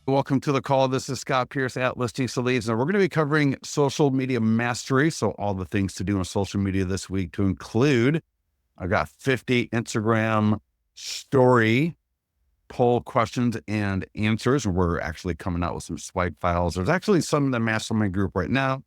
Welcome to the call. This is Scott Pierce at Listing to Leads, and we're going to be covering social media mastery. So all the things to do on social media this week to include, I've got 50 Instagram story poll questions and answers. We're actually coming out with some swipe files. There's actually some in the mastermind group right now.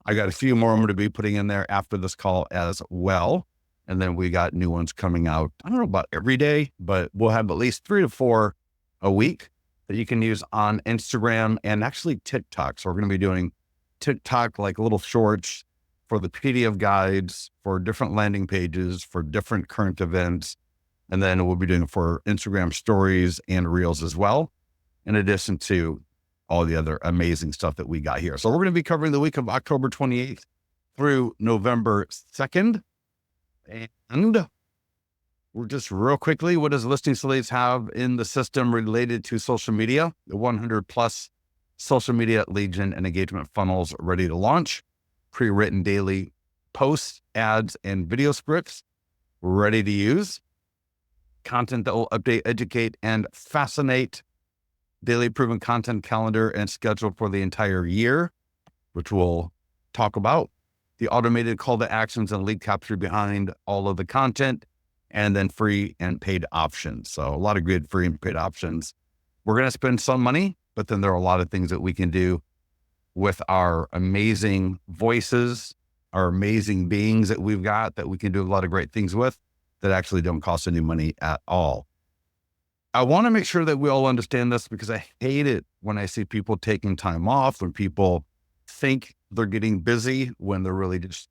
I got a few more I'm going to be putting in there after this call as well. And then we got new ones coming out. I don't know about every day, but we'll have at least 3 to 4 a week that you can use on Instagram and actually TikTok. So we're going to be doing TikTok, like little shorts for the PDF guides, for different landing pages, for different current events. And then we'll be doing it for Instagram stories and reels as well, in addition to all the other amazing stuff that we got here. So we're going to be covering the week of October 28th through November 2nd. And we're just real quickly, what does Listing to Leads have in the system related to social media? The 100 plus social media lead gen and engagement funnels ready to launch, pre-written daily posts, ads, and video scripts ready to use, content that will update, educate, and fascinate, daily proven content calendar and schedule for the entire year, which we'll talk about, the automated call to actions and lead capture behind all of the content, and then free and paid options. So a lot of good free and paid options. We're going to spend some money, but then there are a lot of things that we can do with our amazing voices, our amazing beings that we've got that we can do a lot of great things with that actually don't cost any money at all. I want to make sure that we all understand this because I hate it when I see people taking time off, when people think they're getting busy when they're really just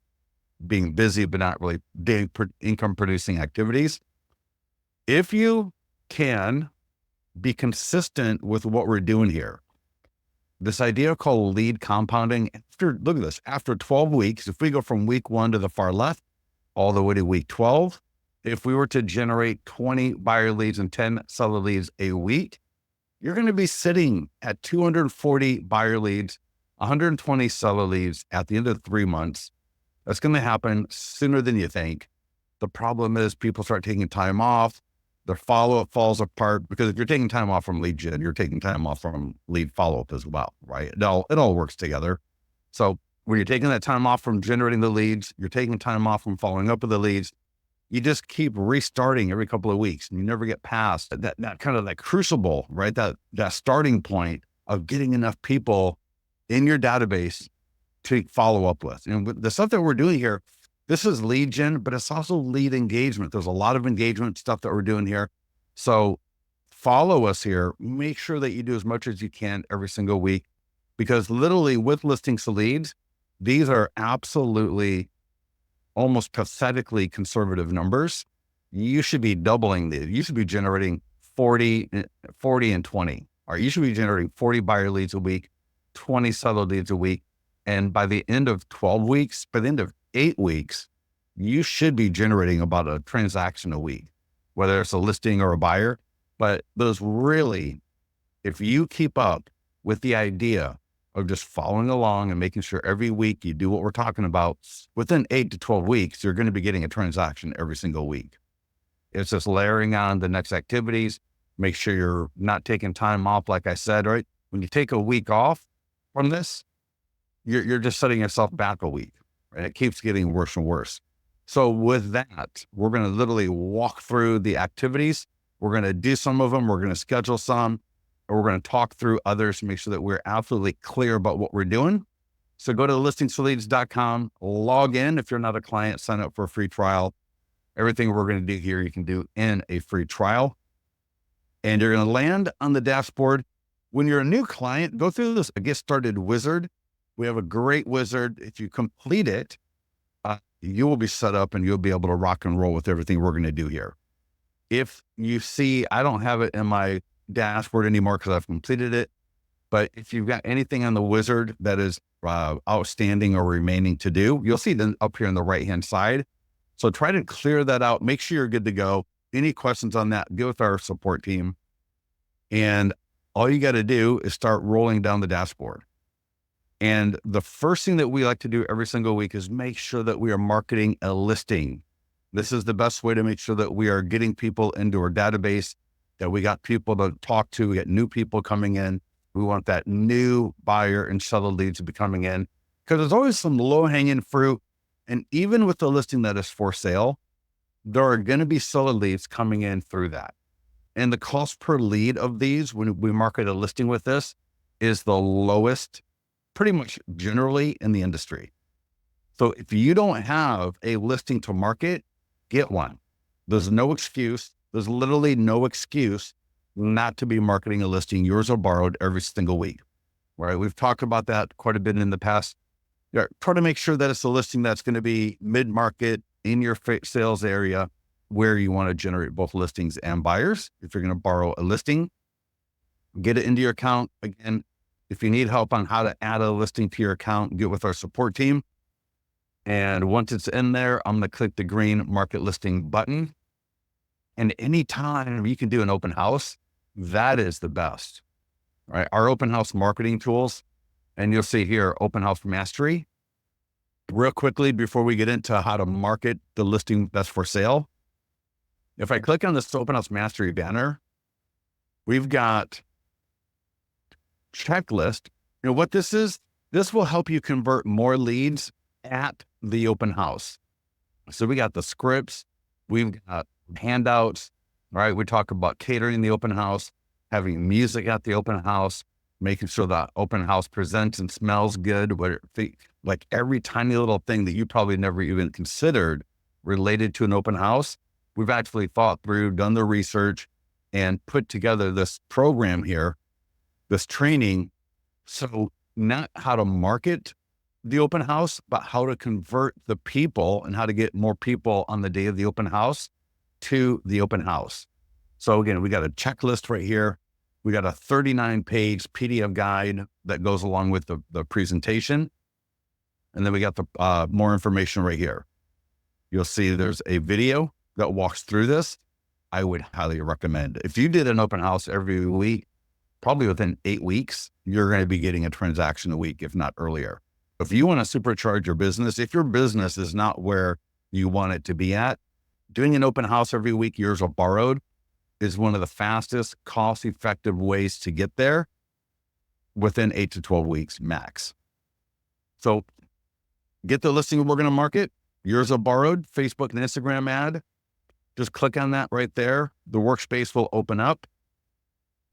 being busy, but not really doing income producing activities. If you can be consistent with what we're doing here, this idea called lead compounding, look at this, after 12 weeks, if we go from week 1 to the far left, all the way to week 12, if we were to generate 20 buyer leads and 10 seller leads a week, you're going to be sitting at 240 buyer leads, 120 seller leads at the end of 3 months. That's going to happen sooner than you think. The problem is people start taking time off. Their follow-up falls apart because if you're taking time off from lead gen, you're taking time off from lead follow-up as well, right? It all works together. So when you're taking that time off from generating the leads, you're taking time off from following up with the leads, you just keep restarting every couple of weeks and you never get past that kind of that crucible, right? That starting point of getting enough people in your database to follow up with. And with the stuff that we're doing here, this is lead gen, but it's also lead engagement. There's a lot of engagement stuff that we're doing here. So follow us here. Make sure that you do as much as you can every single week, because literally with Listings to Leads, these are absolutely almost pathetically conservative numbers. You should be doubling these. You should be generating 40 and 20, or you should be generating 40 buyer leads a week, 20 seller leads a week. And by the end of 12 weeks, by the end of 8 weeks, you should be generating about a transaction a week, whether it's a listing or a buyer. But those really, if you keep up with the idea of just following along and making sure every week you do what we're talking about, within 8 to 12 weeks, you're going to be getting a transaction every single week. It's just layering on the next activities. Make sure you're not taking time off. Like I said, right? When you take a week off from this, you're just setting yourself back a week, right? It keeps getting worse and worse. So with that, we're going to literally walk through the activities. We're going to do some of them. We're going to schedule some, and we're going to talk through others to make sure that we're absolutely clear about what we're doing. So go to listingstoleads.com, log in. If you're not a client, sign up for a free trial. Everything we're going to do here, you can do in a free trial, and you're going to land on the dashboard. When you're a new client, go through this Get Started wizard. We have a great wizard. If you complete it, you will be set up and you'll be able to rock and roll with everything we're going to do here. If you see, I don't have it in my dashboard anymore because I've completed it, but if you've got anything on the wizard that is outstanding or remaining to do, you'll see them up here on the right-hand side. So try to clear that out. Make sure you're good to go. Any questions on that, get with our support team. And all you got to do is start rolling down the dashboard. And the first thing that we like to do every single week is make sure that we are marketing a listing. This is the best way to make sure that we are getting people into our database, that we got people to talk to, we got new people coming in. We want that new buyer and seller leads to be coming in, because there's always some low hanging fruit. And even with the listing that is for sale, there are going to be seller leads coming in through that. And the cost per lead of these, when we market a listing with this, is the lowest pretty much generally in the industry. So if you don't have a listing to market, get one. There's no excuse. There's literally no excuse not to be marketing a listing, yours or borrowed, every single week, right? We've talked about that quite a bit in the past. Try to make sure that it's a listing that's going to be mid-market in your sales area, where you want to generate both listings and buyers. If you're going to borrow a listing, get it into your account. Again, if you need help on how to add a listing to your account, get with our support team. And once it's in there, I'm going to click the green market listing button. And anytime you can do an open house, that is the best, right? Our open house marketing tools, and you'll see here, open house mastery. Real quickly, before we get into how to market the listing that's for sale, if I click on this open house mastery banner, we've got checklist. You know what this is? This will help you convert more leads at the open house. So we got the scripts, we've got handouts, right? We talk about catering the open house, having music at the open house, making sure that open house presents and smells good, like every tiny little thing that you probably never even considered related to an open house. We've actually thought through, done the research, and put together this program here, this training. So not how to market the open house, but how to convert the people and how to get more people on the day of the open house to the open house. So again, we got a checklist right here. We got a 39-page PDF guide that goes along with the presentation. And then we got the more information right here. You'll see there's a video that walks through this. I would highly recommend. If you did an open house every week, probably within 8 weeks, you're going to be getting a transaction a week, if not earlier. If you want to supercharge your business, if your business is not where you want it to be at, doing an open house every week, yours or borrowed, is one of the fastest, cost-effective ways to get there within 8 to 12 weeks max. So get the listing we're going to market, yours or borrowed, Facebook and Instagram ad. Just click on that right there. The workspace will open up.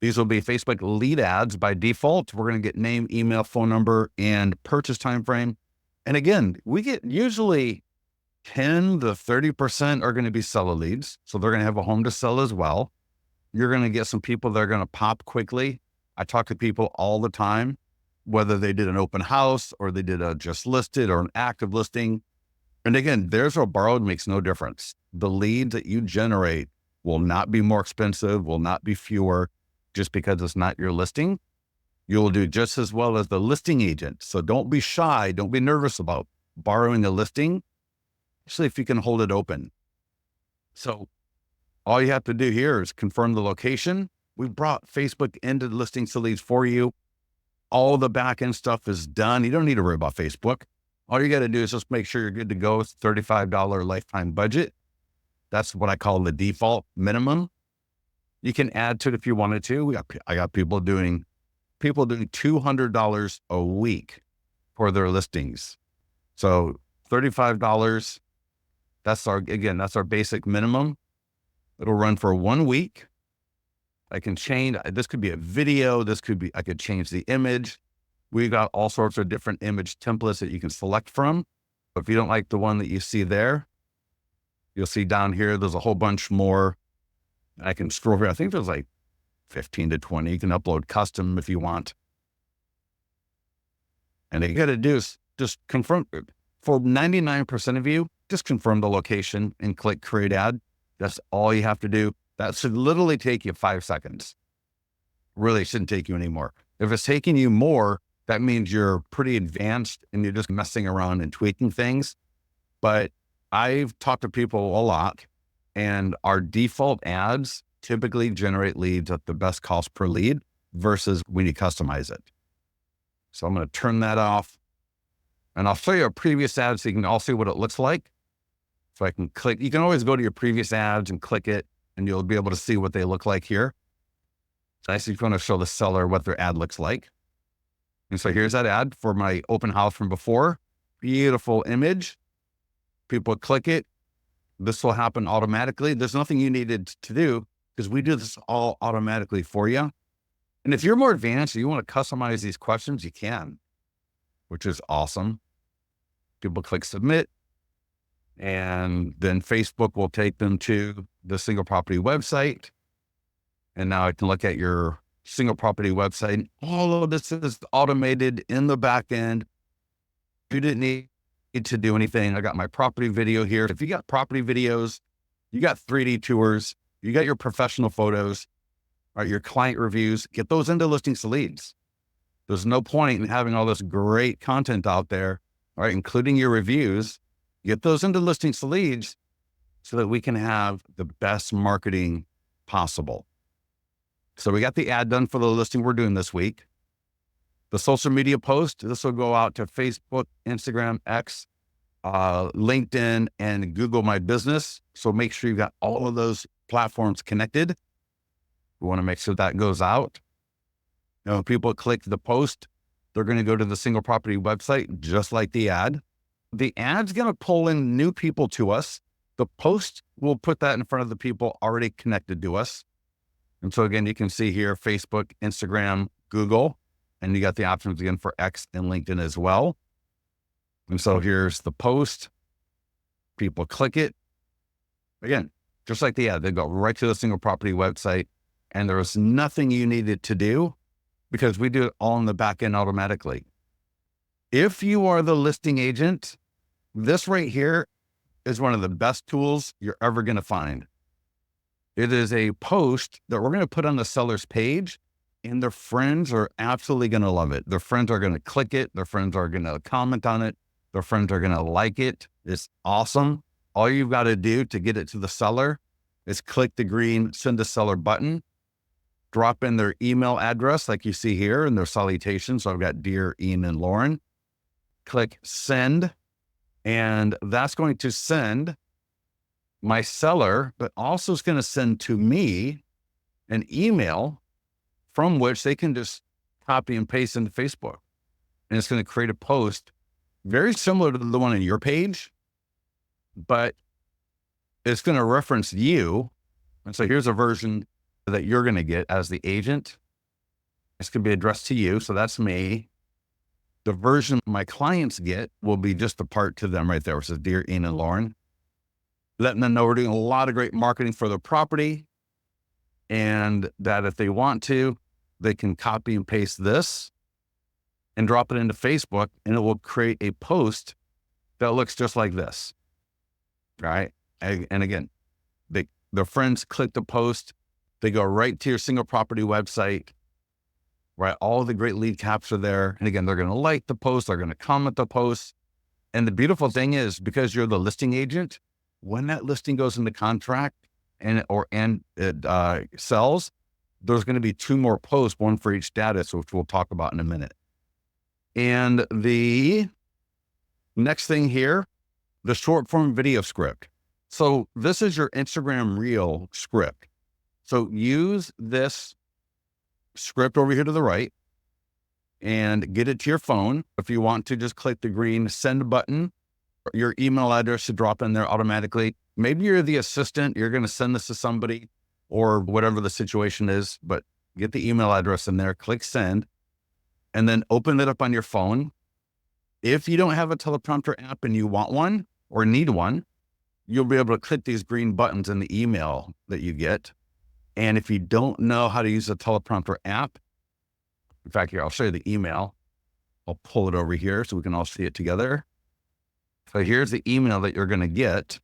These will be Facebook lead ads by default. We're going to get name, email, phone number, and purchase timeframe. And again, we get usually 10 to 30% are going to be seller leads. So they're going to have a home to sell as well. You're going to get some people that are going to pop quickly. I talk to people all the time, whether they did an open house or they did a just listed or an active listing. And again, theirs or borrowed makes no difference. The leads that you generate will not be more expensive, will not be fewer just because it's not your listing. You'll do just as well as the listing agent. So don't be shy. Don't be nervous about borrowing a listing, especially if you can hold it open. So all you have to do here is confirm the location. We brought Facebook into the listing leads for you. All the back end stuff is done. You don't need to worry about Facebook. All you got to do is just make sure you're good to go. It's $35 lifetime budget. That's what I call the default minimum. You can add to it if you wanted to. I got people doing $200 a week for their listings. So $35. That's our basic minimum. It'll run for 1 week. I can change, this could be a video. I could change the image. We've got all sorts of different image templates that you can select from. But if you don't like the one that you see there, you'll see down here, there's a whole bunch more. I can scroll here. I think there's like 15 to 20. You can upload custom if you want. And all you got to do is just confirm. For 99% of you, just confirm the location and click create ad. That's all you have to do. That should literally take you 5 seconds. Really shouldn't take you any more. If it's taking you more, that means you're pretty advanced and you're just messing around and tweaking things. But I've talked to people a lot, and our default ads typically generate leads at the best cost per lead versus when you customize it. So I'm going to turn that off, and I'll show you a previous ad so you can all see what it looks like. So I can click, you can always go to your previous ads and click it, and you'll be able to see what they look like here. Nice if you want to show the seller what their ad looks like. And so here's that ad for my open house from before. Beautiful image. People click it. This will happen automatically. There's nothing you needed to do because we do this all automatically for you. And if you're more advanced and you want to customize these questions, you can, which is awesome. People click submit, and then Facebook will take them to the single property website. And now I can look at your single property website. All of this is automated in the back end. You didn't need to do anything. I got my property video here. If you got property videos, you got 3D tours, you got your professional photos, right, your client reviews, get those into listings to leads. There's no point in having all this great content out there, right, including your reviews. Get those into listings to leads so that we can have the best marketing possible. So we got the ad done for the listing we're doing this week. The social media post, this will go out to Facebook, Instagram, X, LinkedIn, and Google My Business. So make sure you've got all of those platforms connected. We want to make sure that goes out. You know, when people click the post, they're going to go to the single property website, just like the ad. The ad's going to pull in new people to us. The post will put that in front of the people already connected to us. And so again, you can see here, Facebook, Instagram, Google, and you got the options again for X and LinkedIn as well. And so here's the post. People click it. Again, just like the ad, they go right to the single property website, and there was nothing you needed to do because we do it all in the back end automatically. If you are the listing agent, this right here is one of the best tools you're ever going to find. It is a post that we're going to put on the seller's page, and their friends are absolutely going to love it. Their friends are going to click it. Their friends are going to comment on it. Their friends are going to like it. It's awesome. All you've got to do to get it to the seller is click the green send to seller button, drop in their email address like you see here in their salutation. So I've got Dear Ian and Lauren. Click send, and that's going to send my seller, but also is going to send to me an email from which they can just copy and paste into Facebook. And it's going to create a post very similar to the one on your page, but it's going to reference you. And so here's a version that you're going to get as the agent. It's going to be addressed to you. So that's me. The version my clients get will be just the part to them right there, which says Dear Ian and Lauren. Letting them know we're doing a lot of great marketing for their property, and that if they want to, they can copy and paste this and drop it into Facebook, and it will create a post that looks just like this, right? And again, their friends click the post, they go right to your single property website, right? All the great lead caps are there. And again, they're going to like the post, they're going to comment the post. And the beautiful thing is, because you're the listing agent, when that listing goes into contract and it sells, there's going to be 2 more posts, one for each status, which we'll talk about in a minute. And the next thing here, the short form video script. So this is your Instagram reel script. So use this script over here to the right and get it to your phone. If you want to, just click the green send button. Your email address should drop in there automatically. Maybe you're the assistant, you're going to send this to somebody or whatever the situation is, but get the email address in there, click send, and then open it up on your phone. If you don't have a teleprompter app and you want one or need one, you'll be able to click these green buttons in the email that you get. And if you don't know how to use a teleprompter app, in fact, here, I'll show you the email. I'll pull it over here so we can all see it together. So here's the email that you're going to get.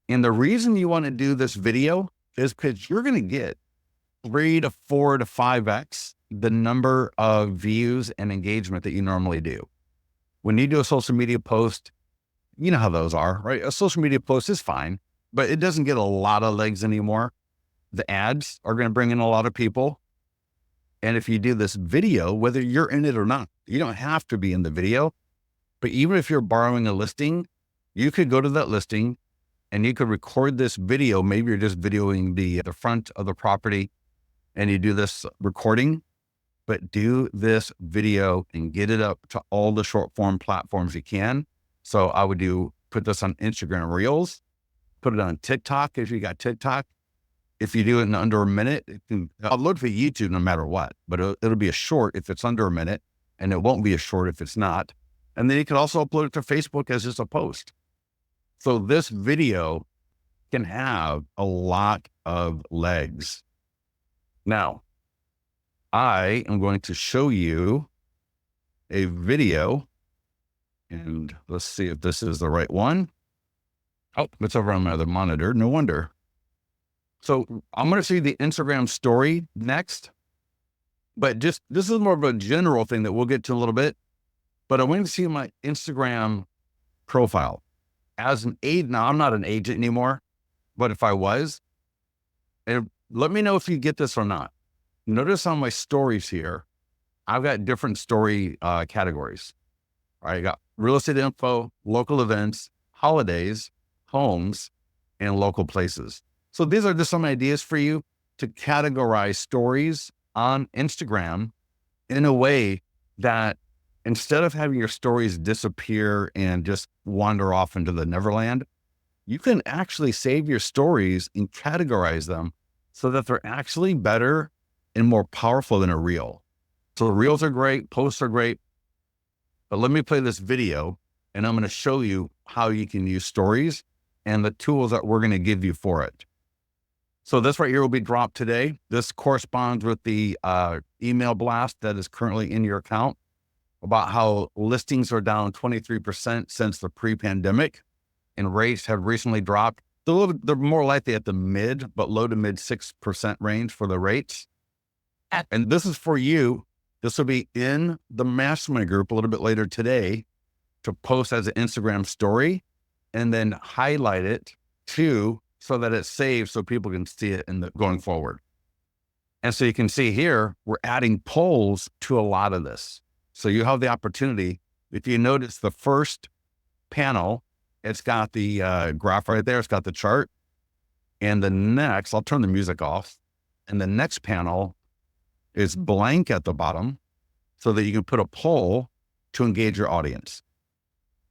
And the reason you want to do this video is because you're going to get 3 to 4 to 5x the number of views and engagement that you normally do. When you do a social media post, you know how those are, right? A social media post is fine, but it doesn't get a lot of legs anymore. The ads are going to bring in a lot of people. And if you do this video, whether you're in it or not, you don't have to be in the video. But even if you're borrowing a listing, you could go to that listing and you could record this video. Maybe you're just videoing the front of the property and you do this recording, but do this video and get it up to all the short form platforms you can. So I would put this on Instagram Reels, put it on TikTok if you got TikTok. If you do it in under a minute, it can upload for YouTube no matter what, but it'll be a short if it's under a minute, and it won't be a short if it's not. And then you can also upload it to Facebook as just a post. So this video can have a lot of legs. Now, I am going to show you a video, and let's see if this is the right one. Oh, it's over on my other monitor. No wonder. So I'm going to see the Instagram story next, but this is more of a general thing that we'll get to in a little bit, but I want to see my Instagram profile as an agent. Now I'm not an agent anymore, but if I was, and let me know if you get this or not. Notice on my stories here, I've got different story categories. All right, I got real estate info, local events, holidays, homes, and local places. So these are just some ideas for you to categorize stories on Instagram in a way that instead of having your stories disappear and just wander off into the Neverland, you can actually save your stories and categorize them so that they're actually better and more powerful than a reel. So reels are great, posts are great, but let me play this video and I'm going to show you how you can use stories and the tools that we're going to give you for it. So this right here will be dropped today. This corresponds with the email blast that is currently in your account about how listings are down 23% since the pre-pandemic and rates have recently dropped. They're more likely at the low to mid 6% range for the rates. And this is for you. This will be in the mastermind group a little bit later today to post as an Instagram story and then highlight it too, so that it's saved so people can see it going forward. And so you can see here, we're adding polls to a lot of this. So you have the opportunity, if you notice the first panel, it's got the graph right there, it's got the chart. And the next, I'll turn the music off. And the next panel is blank at the bottom so that you can put a poll to engage your audience.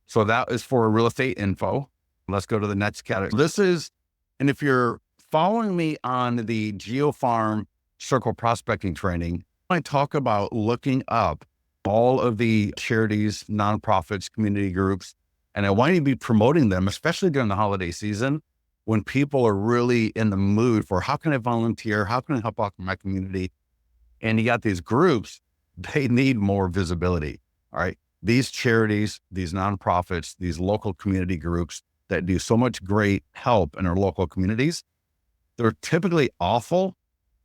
So that is for real estate info. Let's go to the next category. And if you're following me on the GeoFarm Circle Prospecting Training, I talk about looking up all of the charities, nonprofits, community groups, and I want you to be promoting them, especially during the holiday season, when people are really in the mood for how can I volunteer? How can I help out my community? And you got these groups, they need more visibility. All right. These charities, these nonprofits, these local community groups that do so much great help in our local communities, they're typically awful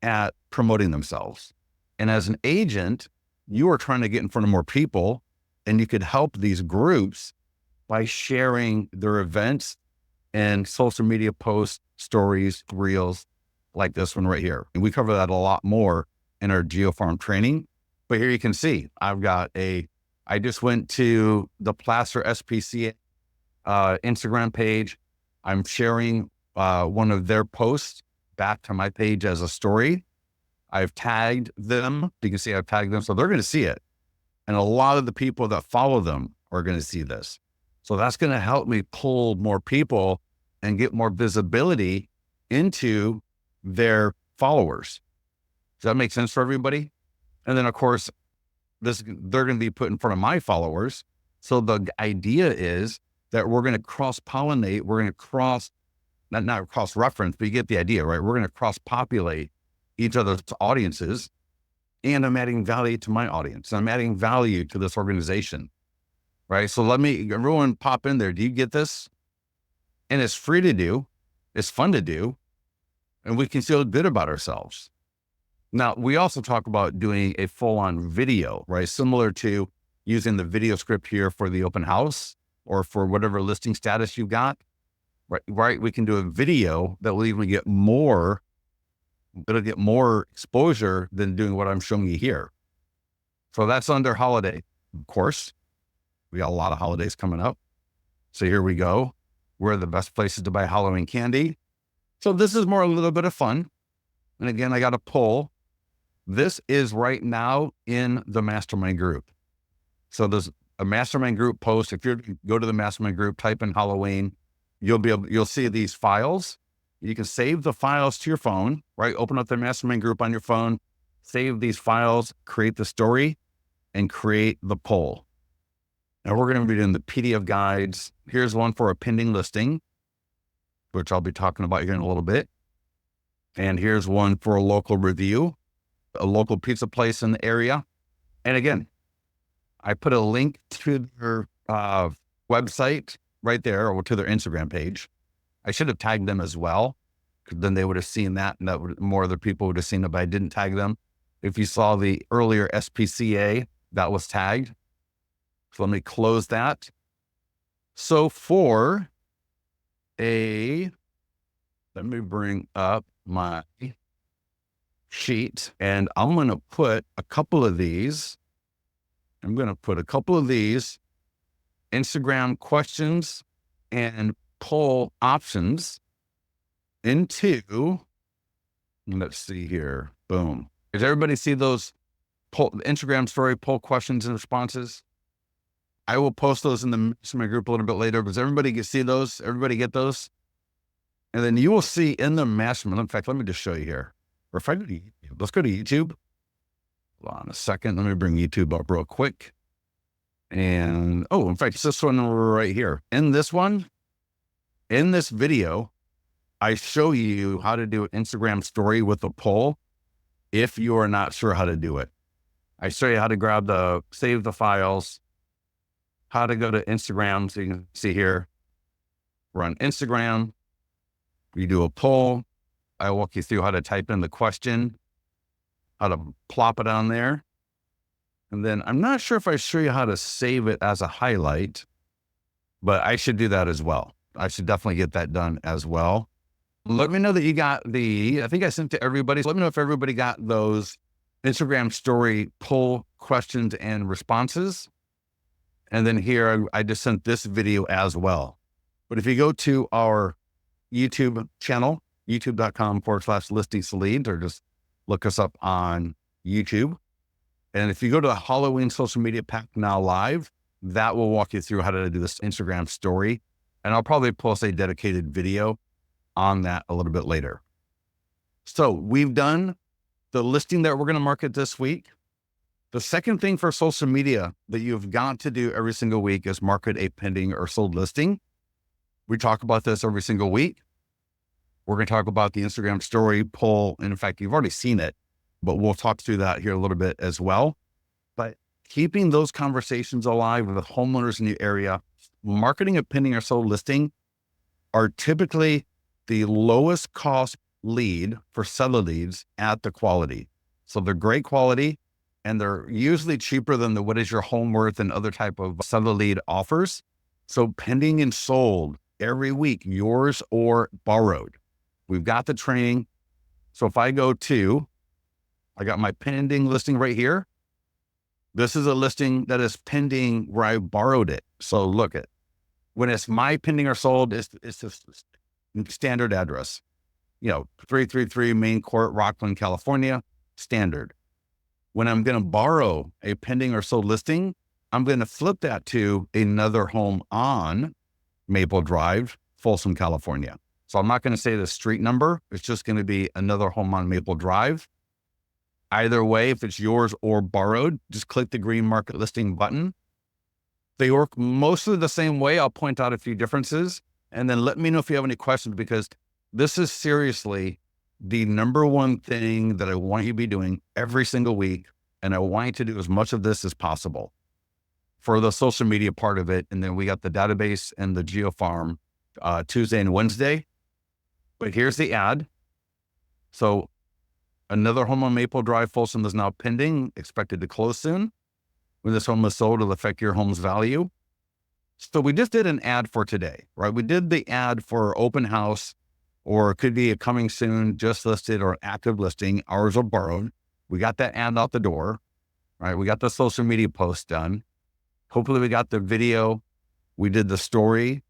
at promoting themselves. And as an agent, you are trying to get in front of more people, and you could help these groups by sharing their events and social media posts, stories, reels like this one right here. And we cover that a lot more in our GeoFarm training. But here you can see, I just went to the Placer SPCA Instagram page. I'm sharing one of their posts back to my page as a story. I've tagged them. You can see I've tagged them, so they're going to see it. And a lot of the people that follow them are going to see this. So that's going to help me pull more people and get more visibility into their followers. Does that make sense for everybody? And then of course, they're going to be put in front of my followers. So the idea is that we're going to cross-pollinate. We're going to not cross-reference, but you get the idea, right? We're going to cross-populate each other's audiences, and I'm adding value to my audience. I'm adding value to this organization, right? So everyone pop in there. Do you get this? And it's free to do. It's fun to do. And we can feel good about ourselves. Now, we also talk about doing a full-on video, right? Similar to using the video script here for the open house or for whatever listing status you've got, right? We can do a video that will even get more, it'll get more exposure than doing what I'm showing you here. So that's under holiday. Of course, we got a lot of holidays coming up. So here we go. Where are the best places to buy Halloween candy? So this is more a little bit of fun. And again, I got a poll. This is right now in the mastermind group. So there's a mastermind group post. If you go to the mastermind group, type in Halloween, you'll see these files. You can save the files to your phone, right? Open up the mastermind group on your phone, save these files, create the story, and create the poll. Now we're going to be doing the PDF guides. Here's one for a pending listing, which I'll be talking about here in a little bit. And here's one for a local review, a local pizza place in the area. And again, I put a link to their website right there, or to their Instagram page. I should have tagged them as well, because then they would have seen that, and more other people would have seen it, but I didn't tag them. If you saw the earlier SPCA, that was tagged. So let me close that. So let me bring up my sheet, and I'm going to put a couple of these. I'm going to put a couple of these Instagram questions and poll options into, let's see here. Boom. Does everybody see those Instagram story poll questions and responses? I will post those in the mastermind group a little bit later. Does everybody see those? Everybody get those? And then you will see in the mastermind. In fact, let me just show you here. Or if I go to YouTube, let's go to YouTube. Hold on a second. Let me bring YouTube up real quick. And, in fact, it's this one right here. In this video, I show you how to do an Instagram story with a poll if you are not sure how to do it. I show you how to save the files, how to go to Instagram. So you can see here, we're on Instagram. We do a poll. I walk you through how to type in the question, how to plop it on there. And then I'm not sure if I show you how to save it as a highlight, but I should do that as well. I should definitely get that done as well. Let me know that you got I think I sent to everybody. So let me know if everybody got those Instagram story poll questions and responses. And then here, I just sent this video as well. But if you go to our YouTube channel, youtube.com/listings leads, or just look us up on YouTube. And if you go to the Halloween Social Media Pack Now Live, that will walk you through how to do this Instagram story. And I'll probably post a dedicated video on that a little bit later. So we've done the listing that we're going to market this week. The second thing for social media that you've got to do every single week is market a pending or sold listing. We talk about this every single week. We're going to talk about the Instagram story poll. And in fact, you've already seen it, but we'll talk through that here a little bit as well. But keeping those conversations alive with homeowners in the area, marketing a pending or sold listing are typically the lowest cost lead for seller leads at the quality. So they're great quality, and they're usually cheaper than the what is your home worth and other type of seller lead offers. So pending and sold every week, yours or borrowed. We've got the training. So if I got my pending listing right here. This is a listing that is pending where I borrowed it. So look at when it's my pending or sold, it's just standard address, 333 Main Court, Rockland, California, standard. When I'm going to borrow a pending or sold listing, I'm going to flip that to another home on Maple Drive, Folsom, California. So I'm not going to say the street number. It's just going to be another home on Maple Drive. Either way, if it's yours or borrowed, just click the green market listing button. They work mostly the same way. I'll point out a few differences, and then let me know if you have any questions, because this is seriously the number one thing that I want you to be doing every single week. And I want you to do as much of this as possible for the social media part of it. And then we got the database and the GeoFarm Tuesday and Wednesday. But here's the ad. So another home on Maple Drive, Folsom, is now pending, expected to close soon. When this home is sold, it'll affect your home's value. So we just did an ad for today, right? We did the ad for open house, or it could be a coming soon, just listed, or active listing, ours or borrowed. We got that ad out the door, right? We got the social media post done. Hopefully we got the video. We did the story.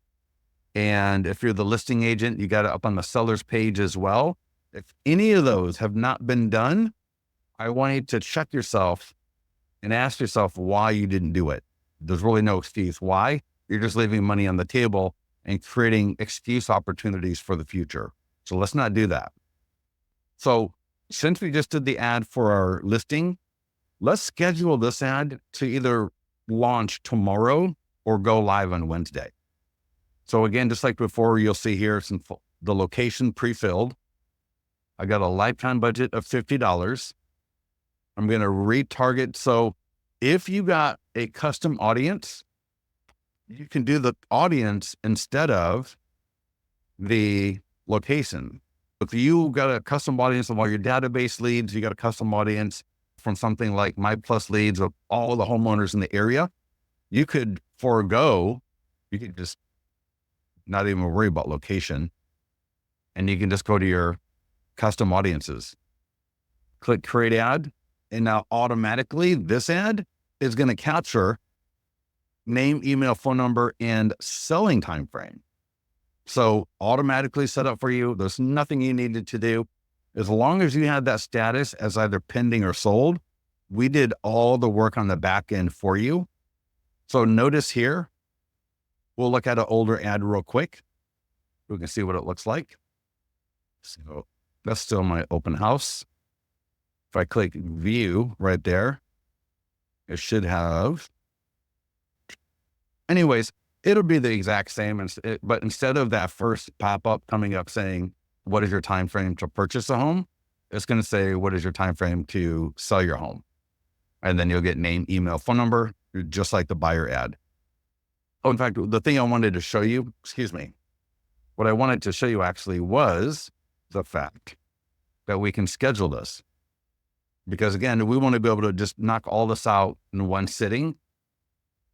And if you're the listing agent, you got it up on the seller's page as well. If any of those have not been done, I want you to check yourself and ask yourself why you didn't do it. There's really no excuse why. You're just leaving money on the table and creating excuse opportunities for the future. So let's not do that. So since we just did the ad for our listing, let's schedule this ad to either launch tomorrow or go live on Wednesday. So again, just like before, you'll see here the location pre-filled. I got a lifetime budget of $50. I'm going to retarget. So if you got a custom audience, you can do the audience instead of the location. If you got a custom audience of all your database leads, you got a custom audience from something like My Plus Leads of all the homeowners in the area, you could just not even worry about location. And you can just go to your custom audiences, click create ad. And now automatically this ad is going to capture name, email, phone number, and selling time frame. So automatically set up for you. There's nothing you needed to do. As long as you had that status as either pending or sold, we did all the work on the back end for you. So notice here, we'll look at an older ad real quick. We can see what it looks like. So that's still my open house. If I click view right there, it should have, anyways, it'll be the exact same. But instead of that first pop-up coming up saying, what is your time frame to purchase a home? It's going to say, what is your time frame to sell your home? And then you'll get name, email, phone number, just like the buyer ad. Oh, in fact, the thing I wanted to show you, what I wanted to show you actually was the fact that we can schedule this. Because again, we want to be able to just knock all this out in one sitting.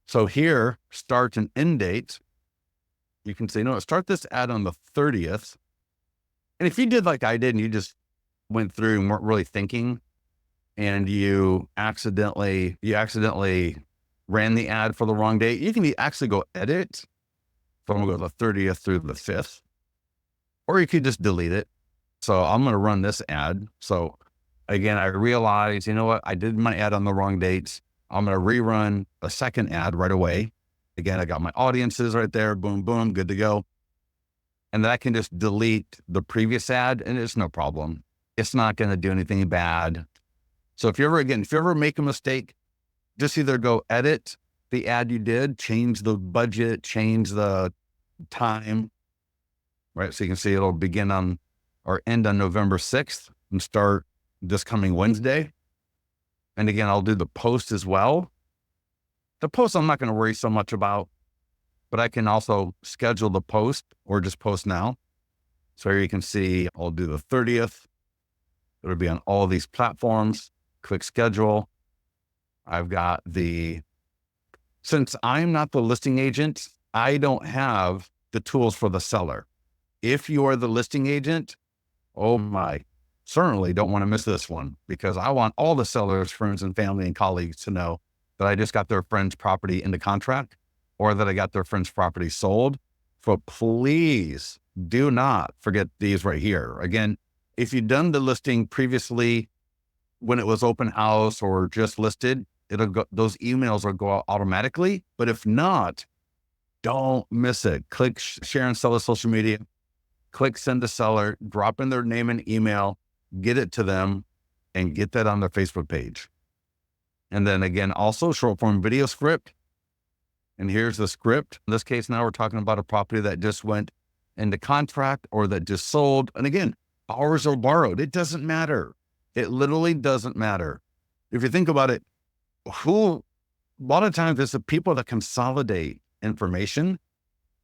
So here, start and end date, you can say, start this ad on the 30th. And if you did like I did, and you just went through and weren't really thinking, and you accidentally ran the ad for the wrong date, you can actually go edit. So I'm going to go the 30th through the 5th, or you could just delete it. So I'm going to run this ad. So again, I realized, I did my ad on the wrong dates. I'm going to rerun a second ad right away. Again, I got my audiences right there. Boom, boom, good to go. And then I can just delete the previous ad and it's no problem. It's not going to do anything bad. So if you ever make a mistake, just either go edit the ad you did, change the budget, change the time, right? So you can see it'll begin on or end on November 6th and start this coming Wednesday. And again, I'll do the post as well. The post I'm not going to worry so much about, but I can also schedule the post or just post now. So here you can see I'll do the 30th. It'll be on all of these platforms. Click schedule. I've got since I'm not the listing agent, I don't have the tools for the seller. If you are the listing agent, certainly don't want to miss this one, because I want all the sellers, friends and family and colleagues to know that I just got their friend's property into contract or that I got their friend's property sold. So please do not forget these right here. Again, if you've done the listing previously when it was open house or just listed, those emails will go out automatically. But if not, don't miss it. Click share and sell to social media, click send to seller, drop in their name and email, get it to them, and get that on their Facebook page. And then again, also short form video script. And here's the script. In this case, now we're talking about a property that just went into contract or that just sold. And again, ours or borrowed. It doesn't matter. It literally doesn't matter. If you think about it, a lot of times it's the people that consolidate information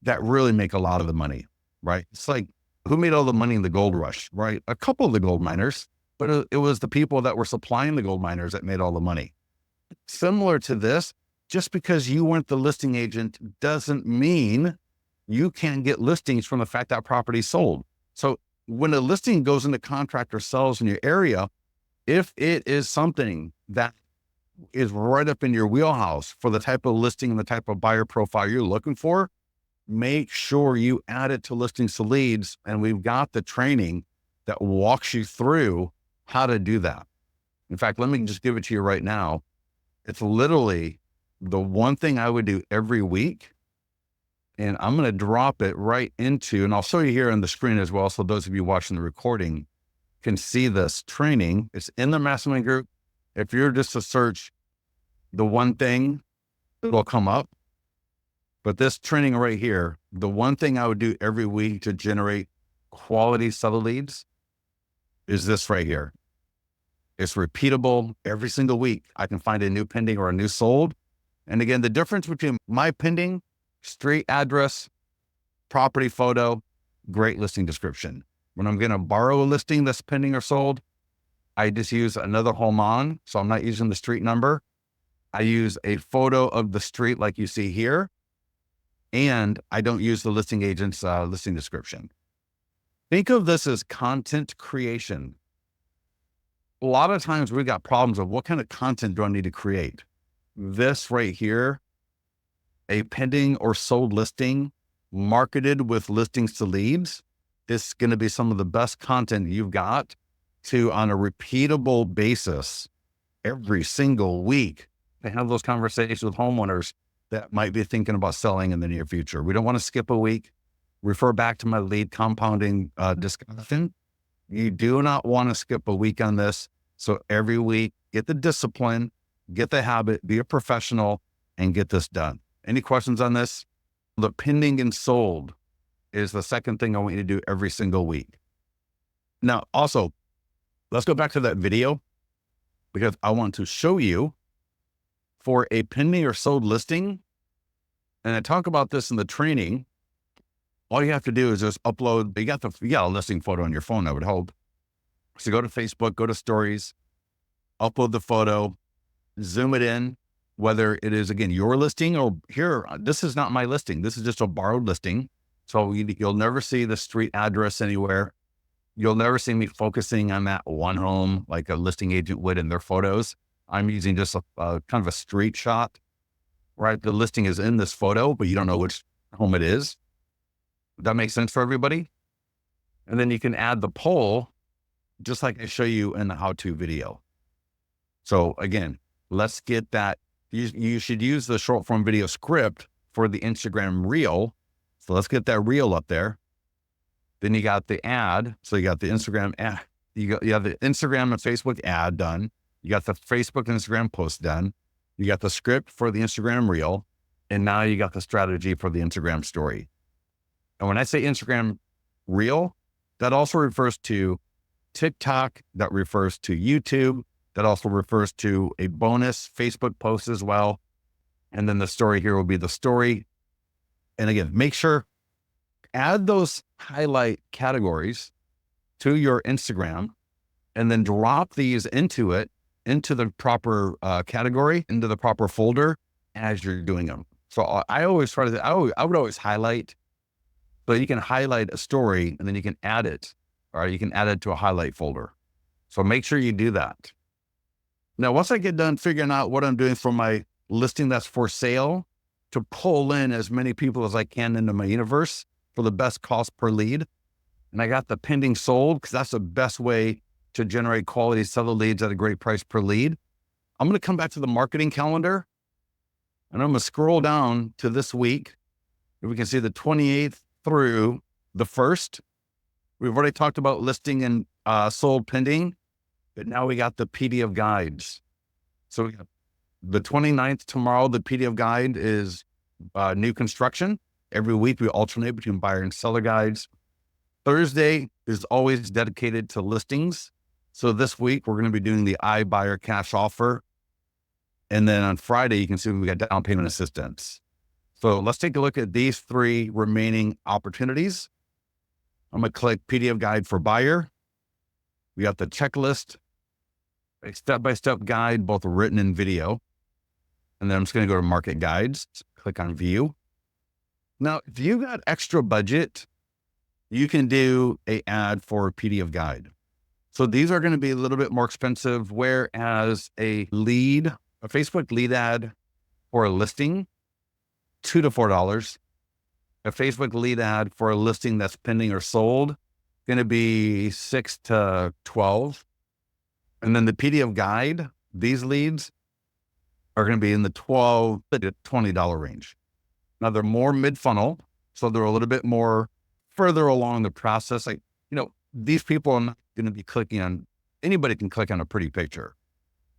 that really make a lot of the money, right? It's like, who made all the money in the gold rush, right? A couple of the gold miners, but it was the people that were supplying the gold miners that made all the money. Similar to this, just because you weren't the listing agent doesn't mean you can't get listings from the fact that property sold. So when a listing goes into contract or sells in your area, if it is something that is right up in your wheelhouse for the type of listing and the type of buyer profile you're looking for, make sure you add it to Listings to Leads. And we've got the training that walks you through how to do that. In fact, let me just give it to you right now. It's literally the one thing I would do every week. And I'm going to drop it right into, and I'll show you here on the screen as well. So those of you watching the recording can see this training. It's in the mastermind group. If you're just to search the one thing, it'll come up. But this training right here, the one thing I would do every week to generate quality seller leads is this right here. It's repeatable every single week. I can find a new pending or a new sold. And again, the difference between my pending, street address, property photo, great listing description. When I'm going to borrow a listing that's pending or sold, I just use another home on. So I'm not using the street number. I use a photo of the street like you see here. And I don't use the listing agent's listing description. Think of this as content creation. A lot of times we got problems of what kind of content do I need to create? This right here, a pending or sold listing marketed with listings to leads, is going to be some of the best content you've got to, on a repeatable basis, every single week, to have those conversations with homeowners that might be thinking about selling in the near future. We don't want to skip a week. Refer back to my lead compounding discussion. You do not want to skip a week on this. So every week, get the discipline, get the habit, be a professional, and get this done. Any questions on this? The pending and sold is the second thing I want you to do every single week. Now, also, let's go back to that video because I want to show you for a pending or sold listing. And I talk about this in the training. All you have to do is just upload, you got a listing photo on your phone, I would hope. So go to Facebook, go to stories, upload the photo, zoom it in, whether it is, again, your listing or here, this is not my listing. This is just a borrowed listing. So you'll never see the street address anywhere. You'll never see me focusing on that one home like a listing agent would in their photos. I'm using just a kind of a street shot, right? The listing is in this photo, but you don't know which home it is. That makes sense for everybody. And then you can add the poll, just like I show you in the how-to video. So again, let's get that. You should use the short form video script for the Instagram reel. So let's get that reel up there. Then you got the ad. So you got the Instagram ad. You have the Instagram and Facebook ad done. You got the Facebook and Instagram post done. You got the script for the Instagram reel. And now you got the strategy for the Instagram story. And when I say Instagram reel, that also refers to TikTok, that refers to YouTube, that also refers to a bonus Facebook post as well. And then the story here will be the story. And again, make sure, add those highlight categories to your Instagram and then drop these into it, into the proper category, into the proper folder as you're doing them. So I always try to, I would always highlight. So you can highlight a story and then you can add it, or you can add it to a highlight folder. So make sure you do that. Now, once I get done figuring out what I'm doing for my listing that's for sale, to pull in as many people as I can into my universe for the best cost per lead. And I got the pending sold because that's the best way to generate quality seller leads at a great price per lead. I'm going to come back to the marketing calendar and I'm going to scroll down to this week. We can see the 28th through the 1st. We've already talked about listing and sold pending, but now we got the PDF guides. So we got the 29th tomorrow. The PDF guide is new construction. Every week we alternate between buyer and seller guides. Thursday is always dedicated to listings. So this week we're going to be doing the iBuyer cash offer. And then on Friday, you can see we got down payment assistance. So let's take a look at these 3 remaining opportunities. I'm going to click PDF guide for buyer. We got the checklist, a step-by-step guide, both written and video. And then I'm just going to go to market guides, click on view. Now, if you got extra budget, you can do an ad for a PDF guide. So these are going to be a little bit more expensive, whereas a Facebook lead ad for a listing, $2 to $4. A Facebook lead ad for a listing that's pending or sold, going to be $6 to $12. And then the PDF guide, these leads are going to be in the $12 to $20 range. Now they're more mid-funnel, so they're a little bit more further along the process. Like, these people are not going to be clicking on, anybody can click on a pretty picture.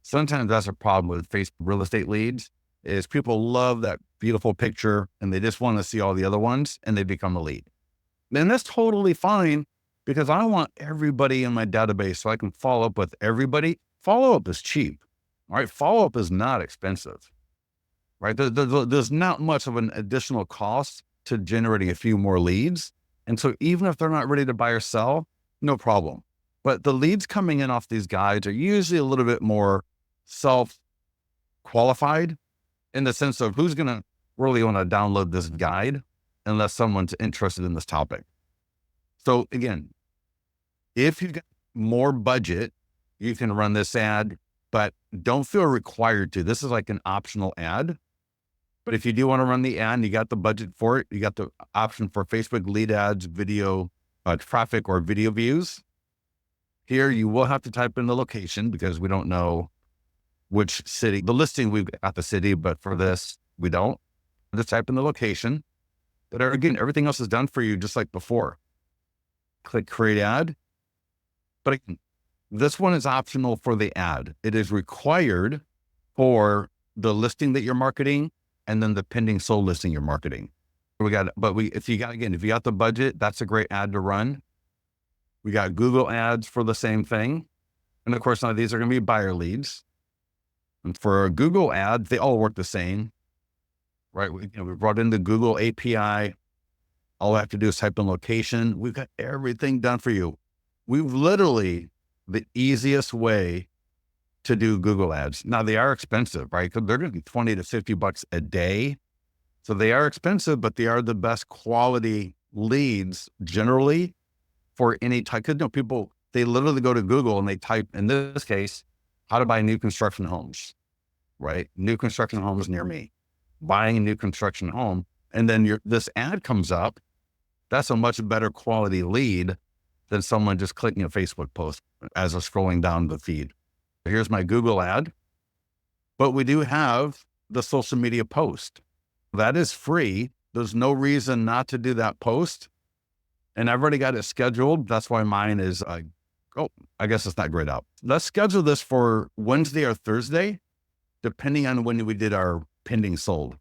Sometimes that's a problem with Facebook real estate leads, is people love that beautiful picture and they just want to see all the other ones and they become a lead. And that's totally fine, because I want everybody in my database so I can follow up with everybody. Follow-up is cheap, all right? Follow-up is not expensive, right? There's not much of an additional cost to generating a few more leads. And so even if they're not ready to buy or sell, no problem. But the leads coming in off these guides are usually a little bit more self-qualified, in the sense of who's going to really want to download this guide unless someone's interested in this topic. So again, if you've got more budget, you can run this ad, but don't feel required to. This is like an optional ad. But if you do want to run the ad and you got the budget for it, you got the option for Facebook lead ads, video traffic, or video views. Here, you will have to type in the location because we don't know which city. The listing, we've got the city, but for this, we don't. Just type in the location. But again, everything else is done for you just like before. Click create ad. But again, this one is optional for the ad. It is required for the listing that you're marketing and then the pending sold listing you're marketing. If you got the budget, that's a great ad to run. We got Google ads for the same thing. And of course, now these are going to be buyer leads. And for a Google ad, they all work the same, right? We brought in the Google API. All I have to do is type in location. We've got everything done for you. We've literally the easiest way to do Google ads. Now they are expensive, right? Because they're going to be $20 to $50 a day. So they are expensive, but they are the best quality leads generally for any type. Because people, they literally go to Google and they type, in this case, how to buy new construction homes, right? New construction homes near me, buying a new construction home. And then this ad comes up. That's a much better quality lead than someone just clicking a Facebook post as they're scrolling down the feed. Here's my Google ad, but we do have the social media post. That is free. There's no reason not to do that post. And I've already got it scheduled. That's why mine is, I guess it's not grayed out. Let's schedule this for Wednesday or Thursday, depending on when we did our pending sold.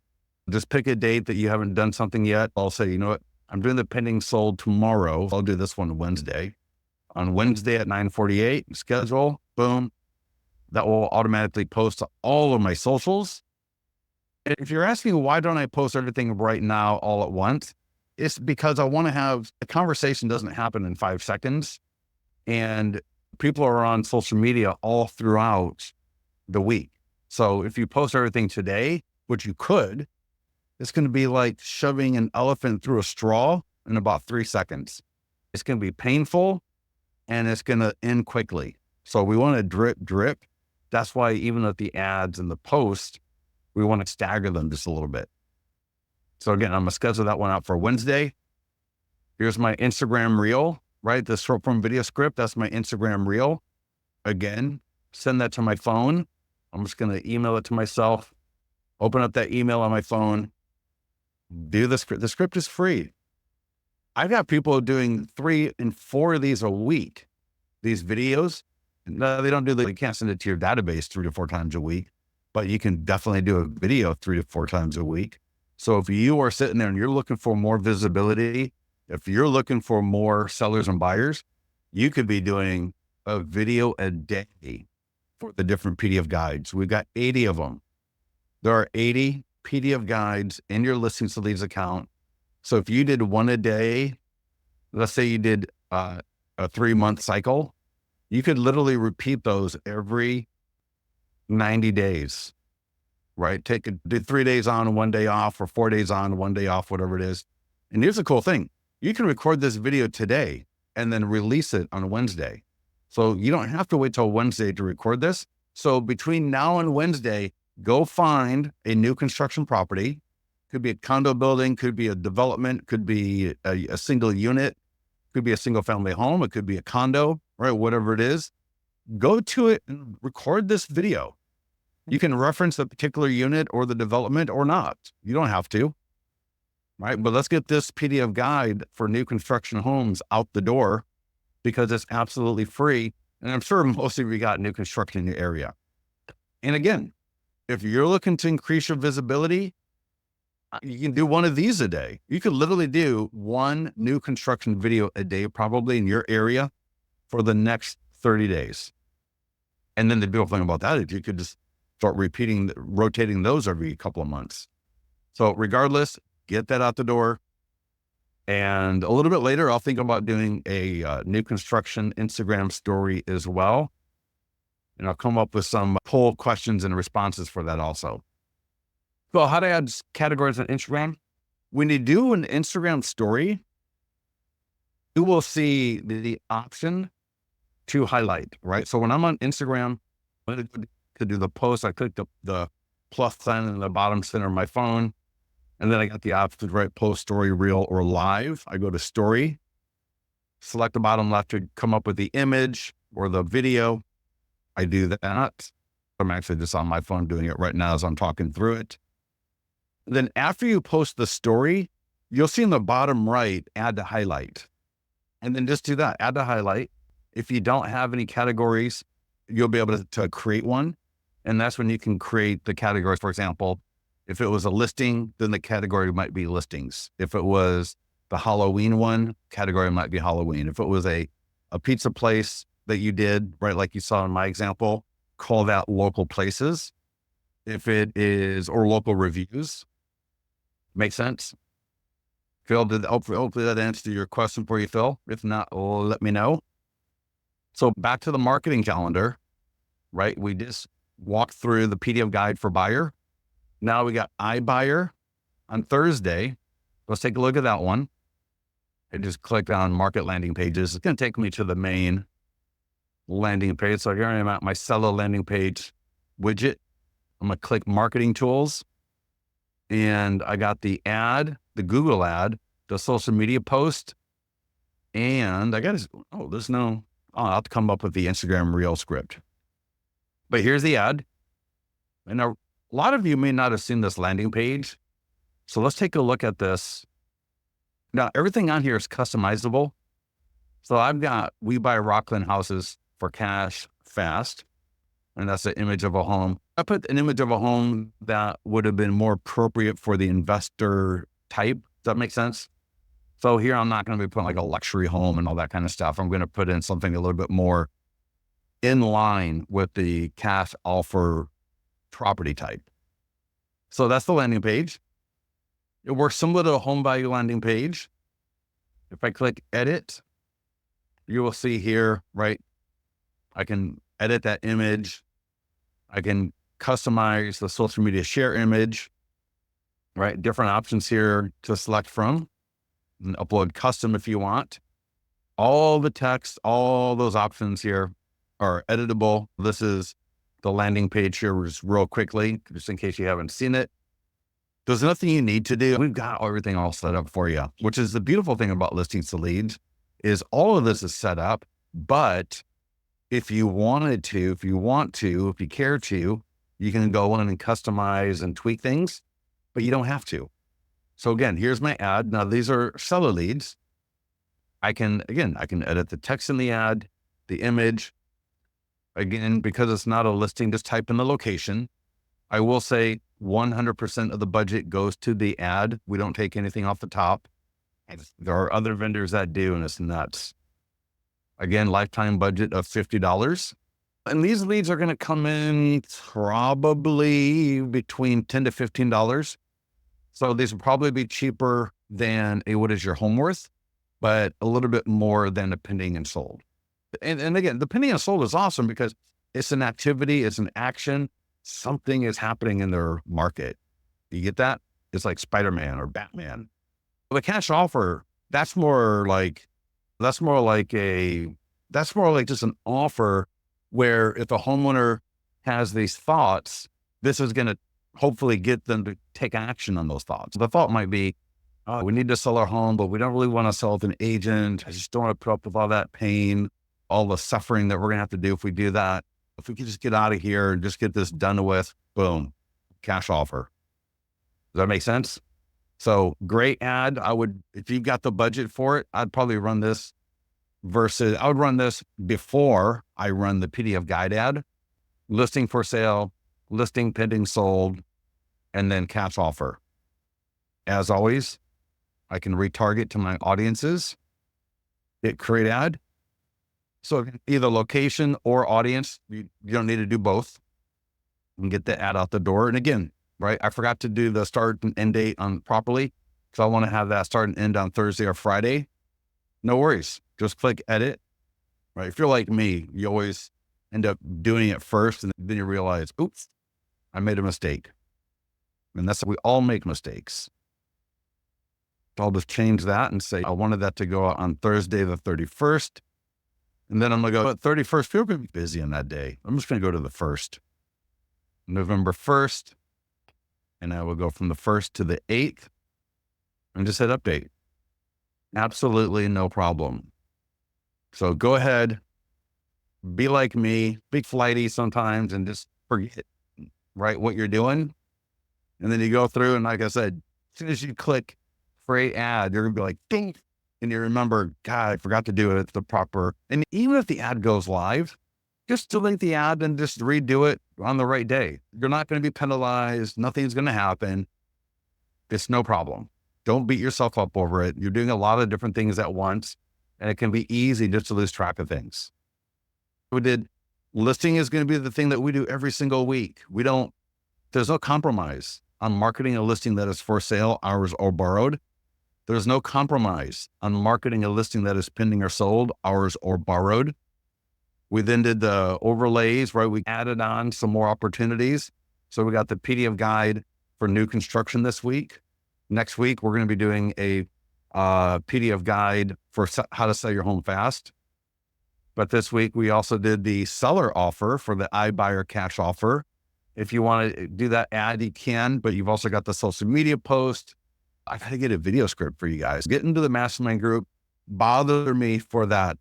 Just pick a date that you haven't done something yet. I'll say, you know what? I'm doing the pending sold tomorrow. I'll do this one Wednesday. On Wednesday at 9:48, schedule, boom. That will automatically post to all of my socials. And if you're asking why don't I post everything right now all at once, it's because I want to have, the conversation doesn't happen in 5 seconds. And people are on social media all throughout the week. So if you post everything today, which you could, it's going to be like shoving an elephant through a straw in about 3 seconds. It's going to be painful and it's going to end quickly. So we want to drip. That's why even with the ads and the post, we want to stagger them just a little bit. So again, I'm going to schedule that one out for Wednesday. Here's my Instagram reel, right? The short form video script, that's my Instagram reel. Again, send that to my phone. I'm just going to email it to myself, open up that email on my phone, do the script. The script is free. I've got people doing 3 and 4 of these a week, these videos. No, they don't do you can't send it to your database 3 to 4 times a week, but you can definitely do a video 3 to 4 times a week. So if you are sitting there and you're looking for more visibility, if you're looking for more sellers and buyers, you could be doing a video a day for the different PDF guides. We've got 80 of them. There are 80 PDF guides in your Listings to Leads account. So if you did one a day, let's say you did a 3-month cycle, you could literally repeat those every 90 days, right? Do 3 days on, 1 day off, or 4 days on, 1 day off, whatever it is. And here's the cool thing. You can record this video today and then release it on Wednesday. So you don't have to wait till Wednesday to record this. So between now and Wednesday, go find a new construction property. Could be a condo building, could be a development, could be a single unit, could be a single family home, it could be a condo, right? Whatever it is. go to it and record this video. You can reference a particular unit or the development or not. You don't have to, right? But let's get this PDF guide for new construction homes out the door because it's absolutely free. And I'm sure most of you got new construction in your area. And again, if you're looking to increase your visibility, you can do one of these a day. You could literally do one new construction video a day, probably in your area for the next 30 days. And then the beautiful thing about that is you could just start rotating those every couple of months. So regardless, get that out the door. And a little bit later, I'll think about doing a new construction Instagram story as well. And I'll come up with some poll questions and responses for that also. So how to add categories on Instagram? When you do an Instagram story, you will see the option to highlight, right? So when I'm on Instagram, to do the post, I click the plus sign in the bottom center of my phone. And then I got the option to write post, story, reel, or live. I go to story, select the bottom left to come up with the image or the video. I do that. I'm actually just on my phone doing it right now as I'm talking through it. Then after you post the story, you'll see in the bottom right, add to highlight. And then just do that, add to highlight. If you don't have any categories, you'll be able to create one. And that's when you can create the categories. For example, if it was a listing, then the category might be listings. If it was the Halloween one, category might be Halloween. If it was a pizza place that you did, right, like you saw in my example, call that local places. If it is, or local reviews. Make sense? Phil, hopefully that answered your question for you, Phil. If not, let me know. So back to the marketing calendar, right? We just walked through the PDF guide for buyer. Now we got iBuyer on Thursday. Let's take a look at that one. I just clicked on market landing pages. It's going to take me to the main landing page. So here I am at my seller landing page widget. I'm going to click marketing tools. And I got the ad, the Google ad, the social media post. And I got to, I'll have to come up with the Instagram reel script. But here's the ad. And a lot of you may not have seen this landing page. So let's take a look at this. Now, everything on here is customizable. So I've got, we buy Rockland houses for cash fast. And that's an image of a home. I put an image of a home that would have been more appropriate for the investor type. Does that make sense? So here, I'm not going to be putting like a luxury home and all that kind of stuff. I'm going to put in something a little bit more in line with the cash offer property type. So that's the landing page. It works similar to a home value landing page. If I click edit, you will see here, right? I can edit that image. I can customize the social media share image, right? Different options here to select from, and upload custom if you want. All the text, all those options here are editable. This is the landing page here just real quickly, just in case you haven't seen it. There's nothing you need to do. We've got everything all set up for you, which is the beautiful thing about Listings to Leads is all of this is set up, but if you wanted to, if you care to, you can go in and customize and tweak things, but you don't have to. So again, here's my ad. Now these are seller leads. I can edit the text in the ad, the image. Again, because it's not a listing, just type in the location. I will say 100% of the budget goes to the ad. We don't take anything off the top. There are other vendors that do, and it's nuts. Again, lifetime budget of $50. And these leads are going to come in probably between $10 to $15. So these will probably be cheaper than what is your home worth, but a little bit more than a pending and sold. And again, the pending and sold is awesome because it's an activity, it's an action. Something is happening in their market. You get that? It's like Spider-Man or Batman. The cash offer, that's more like just an offer where if a homeowner has these thoughts, this is going to hopefully get them to take action on those thoughts. The thought might be, oh, we need to sell our home, but we don't really want to sell with an agent. I just don't want to put up with all that pain. all the suffering that we're going to have to do if we do that. If we could just get out of here and just get this done with, boom, cash offer. Does that make sense? So great ad. If you've got the budget for it, I'd probably run this I would run this before I run the PDF guide ad, listing for sale, listing pending sold, and then cash offer. As always, I can retarget to my audiences, hit create ad. So either location or audience, you don't need to do both, and get the ad out the door. And again, right, I forgot to do the start and end date on properly. So I want to have that start and end on Thursday or Friday. No worries. Just click edit, right? If you're like me, you always end up doing it first and then you realize, oops, I made a mistake. And we all make mistakes. So I'll just change that and say, I wanted that to go out on Thursday, the 31st. And then I'm going to go, 31st, people are going to be busy on that day. I'm just going to go to the 1st, November 1st. And I will go from the 1st to the 8th and just hit update. Absolutely no problem. So go ahead, be like me, big flighty sometimes, and just forget, right, what you're doing. And then you go through, and like I said, as soon as you click create ad, you're going to be like, ding. And you remember, God, I forgot to do it at the proper. And even if the ad goes live, just delete the ad and just redo it on the right day. You're not going to be penalized. Nothing's going to happen. It's no problem. Don't beat yourself up over it. You're doing a lot of different things at once, and it can be easy just to lose track of things. Listing is going to be the thing that we do every single week. There's no compromise on marketing a listing that is for sale, ours or borrowed. There's no compromise on marketing a listing that is pending or sold, ours or borrowed. We then did the overlays, right? We added on some more opportunities. So we got the PDF guide for new construction this week. Next week, we're going to be doing a PDF guide for how to sell your home fast. But this week, we also did the seller offer for the iBuyer cash offer. If you want to do that ad, you can, but you've also got the social media post. I got to get a video script for you guys. Get into the mastermind group, bother me for that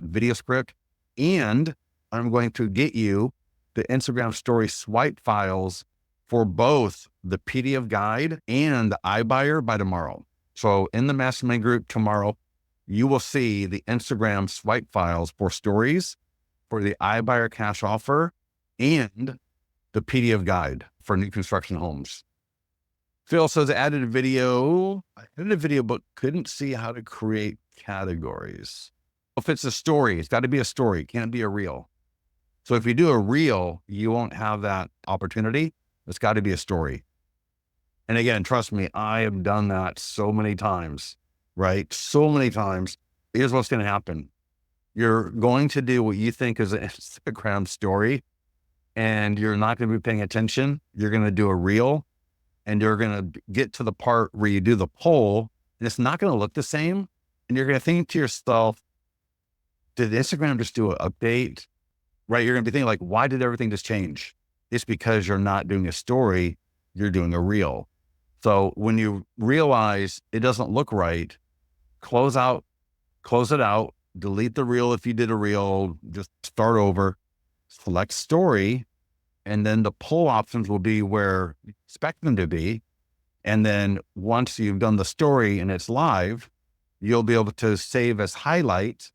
video script. And I'm going to get you the Instagram story swipe files for both the PDF guide and the iBuyer by tomorrow. So in the mastermind group tomorrow, you will see the Instagram swipe files for stories for the iBuyer cash offer and the PDF guide for new construction homes. Phil says, I added a video, but couldn't see how to create categories. If it's a story, it's got to be a story. It can't be a reel. So if you do a reel, you won't have that opportunity. It's got to be a story. And again, trust me, I have done that so many times, right? So many times. Here's what's going to happen. You're going to do what you think is an Instagram story, and you're not going to be paying attention. You're going to do a reel, and you're going to get to the part where you do the poll, and it's not going to look the same. And you're going to think to yourself, did Instagram just do an update? Right? You're going to be thinking like, why did everything just change? It's because you're not doing a story, you're doing a reel. So when you realize it doesn't look right, close it out, delete the reel. If you did a reel, just start over, select story, and then the poll options will be where you expect them to be. And then once you've done the story and it's live, you'll be able to save as highlight.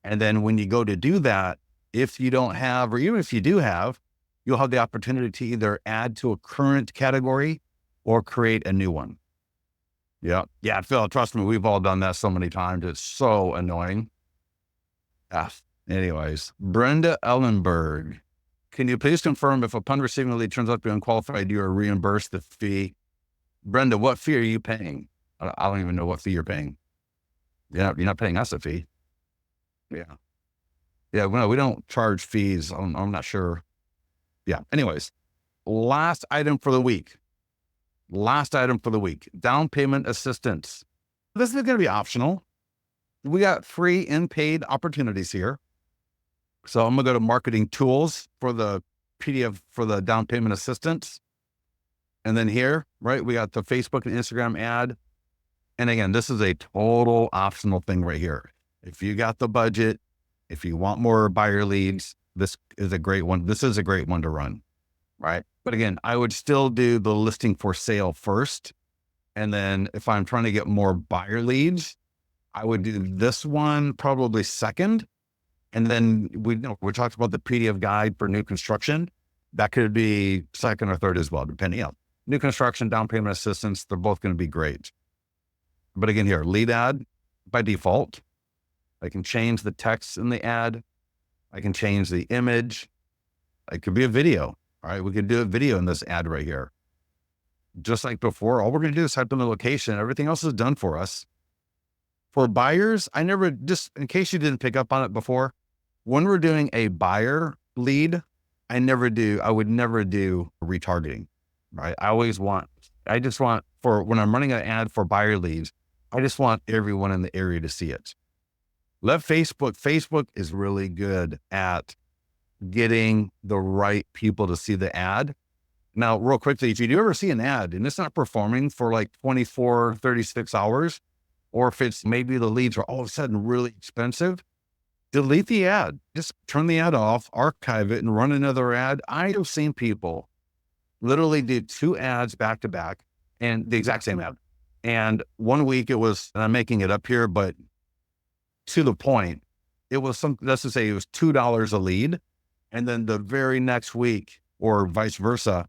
And then when you go to do that, if you don't have, or even if you do have, you'll have the opportunity to either add to a current category or create a new one. Yeah, Phil, trust me, we've all done that so many times. It's so annoying. Anyways, Brenda Ellenberg, can you please confirm if upon receiving a lead turns out to be unqualified, you are reimbursed the fee? Brenda, what fee are you paying? I don't even know what fee you're paying. You're not paying us a fee. Yeah, well, we don't charge fees. I'm not sure. Yeah, anyways, last item for the week. Down payment assistance. This is going to be optional. We got free and paid opportunities here. So I'm going to go to marketing tools for the PDF for the down payment assistance. And then here, right, we got the Facebook and Instagram ad. And again, this is a total optional thing right here. If you got the budget, if you want more buyer leads, this is a great one. This is a great one to run, right? But again, I would still do the listing for sale first. And then if I'm trying to get more buyer leads, I would do this one probably second. And then we talked about the PDF guide for new construction. That could be second or third as well, depending on new construction, down payment assistance. They're both going to be great. But again, here, lead ad by default. I can change the text in the ad. I can change the image. It could be a video. All right, we could do a video in this ad right here. Just like before, all we're going to do is type in the location. Everything else is done for us. For buyers, just in case you didn't pick up on it before, when we're doing a buyer lead, I would never do retargeting, right? I just want for when I'm running an ad for buyer leads, I just want everyone in the area to see it. Facebook is really good at getting the right people to see the ad. Now, real quickly, if you do ever see an ad and it's not performing for like 24, 36 hours, or if it's maybe the leads are all of a sudden really expensive, delete the ad. Just turn the ad off, archive it, and run another ad. I have seen people literally do 2 ads back to back and the exact same ad. And one week it was, and I'm making it up here, but to the point, it was let's just say it was $2 a lead. And then the very next week, or vice versa,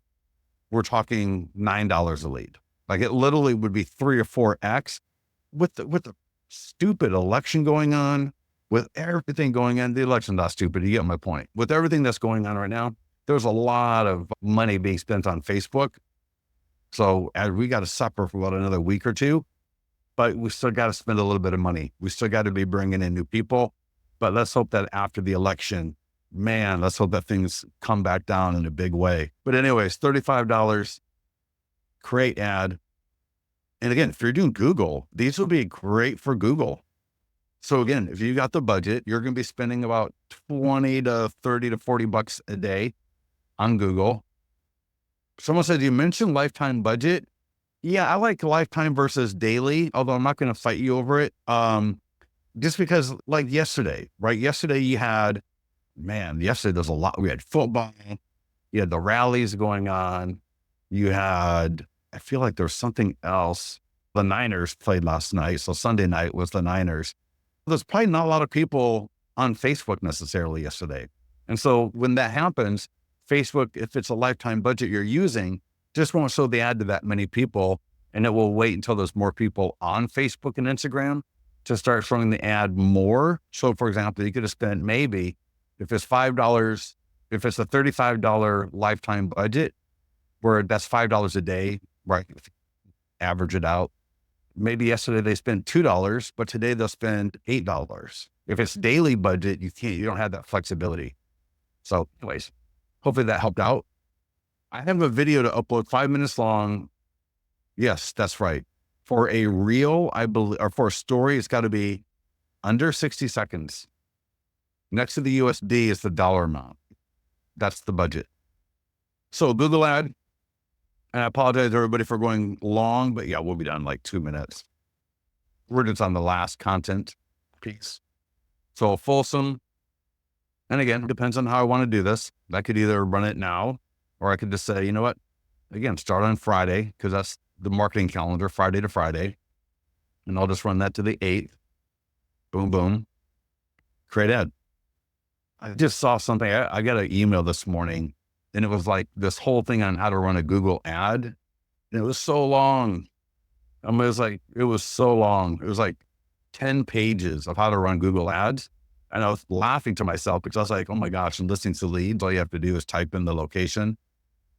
we're talking $9 a lead. Like it literally would be 3 or 4x with the stupid election going on, with everything going on. The election's not stupid. You get my point. With everything that's going on right now, there's a lot of money being spent on Facebook. So we got to suffer for about another week or two, but we still got to spend a little bit of money. We still got to be bringing in new people, but let's hope that after the election, let's hope that things come back down in a big way. But anyways, $35, create ad. And again, if you're doing Google, these will be great for Google. So again, if you got the budget, you're going to be spending about 20 to 30 to 40 bucks a day on Google. Someone said, you mentioned lifetime budget. Yeah, I like lifetime versus daily, although I'm not going to fight you over it. Just because like yesterday, right? Yesterday there's a lot. We had football, you had the rallies going on. I feel like there's something else. The Niners played last night. So Sunday night was the Niners. There's probably not a lot of people on Facebook necessarily yesterday. And so when that happens, Facebook, if it's a lifetime budget you're using, just won't show the ad to that many people. And it will wait until there's more people on Facebook and Instagram to start showing the ad more. So for example, you could have spent maybe, if it's $5, if it's a $35 lifetime budget, where that's $5 a day, right? Average it out. Maybe yesterday they spent $2, but today they'll spend $8. If it's daily budget, you don't have that flexibility. So anyways, hopefully that helped out. I have a video to upload 5 minutes long. Yes, that's right. For a reel, I believe, or for a story, it's got to be under 60 seconds. Next to the USD is the dollar amount. That's the budget. So Google ad, and I apologize to everybody for going long, but yeah, we'll be done in like 2 minutes. We're just on the last content piece. So fulsome. And again, it depends on how I want to do this. I could either run it now, or I could just say, you know what? Again, start on Friday, because that's the marketing calendar, Friday to Friday. And I'll just run that to the 8th. Boom, boom. Create ad. I just saw something. I got an email this morning, and it was like this whole thing on how to run a Google ad. And it was so long. I mean, it was so long. It was like 10 pages of how to run Google ads. And I was laughing to myself because I was like, oh my gosh, and listening to leads, all you have to do is type in the location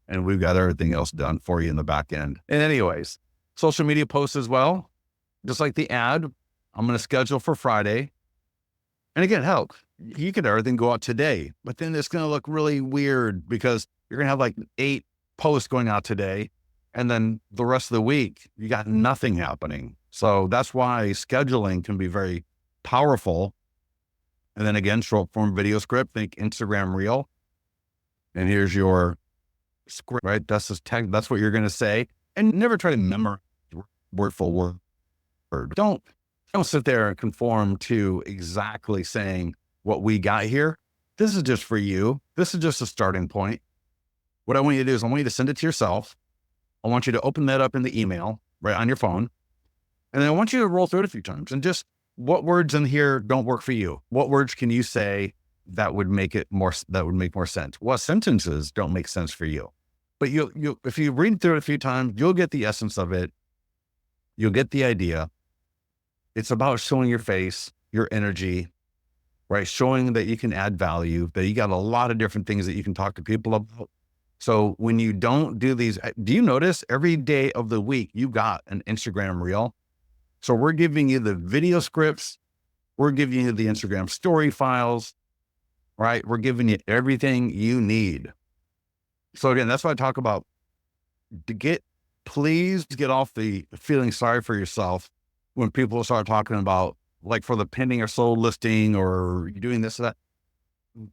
and we've got everything else done for you in the back end. And anyways, social media posts as well, just like the ad, I'm going to schedule for Friday. And again, hell, you could everything go out today, but then it's going to look really weird because you're going to have like 8 posts going out today. And then the rest of the week, you got nothing happening. So that's why scheduling can be very powerful. And then again, short form video script, think Instagram reel. And here's your script, right? That's what you're going to say. And never try to memorize word for word. Don't Don't sit there and conform to exactly saying what we got here. This is just for you. This is just a starting point. What I want you to do is I want you to send it to yourself. I want you to open that up in the email right on your phone. And then I want you to roll through it a few times and just what words in here don't work for you? What words can you say that would make more sense? What sentences don't make sense for you? But if you read through it a few times, you'll get the essence of it. You'll get the idea. It's about showing your face, your energy, right? Showing that you can add value, that you got a lot of different things that you can talk to people about. So when you don't do these, do you notice every day of the week, you got an Instagram reel? So we're giving you the video scripts. We're giving you the Instagram story files, right? We're giving you everything you need. So again, that's what I talk about. Please get off the feeling sorry for yourself when people start talking about like for the pending or sold listing or doing this or that.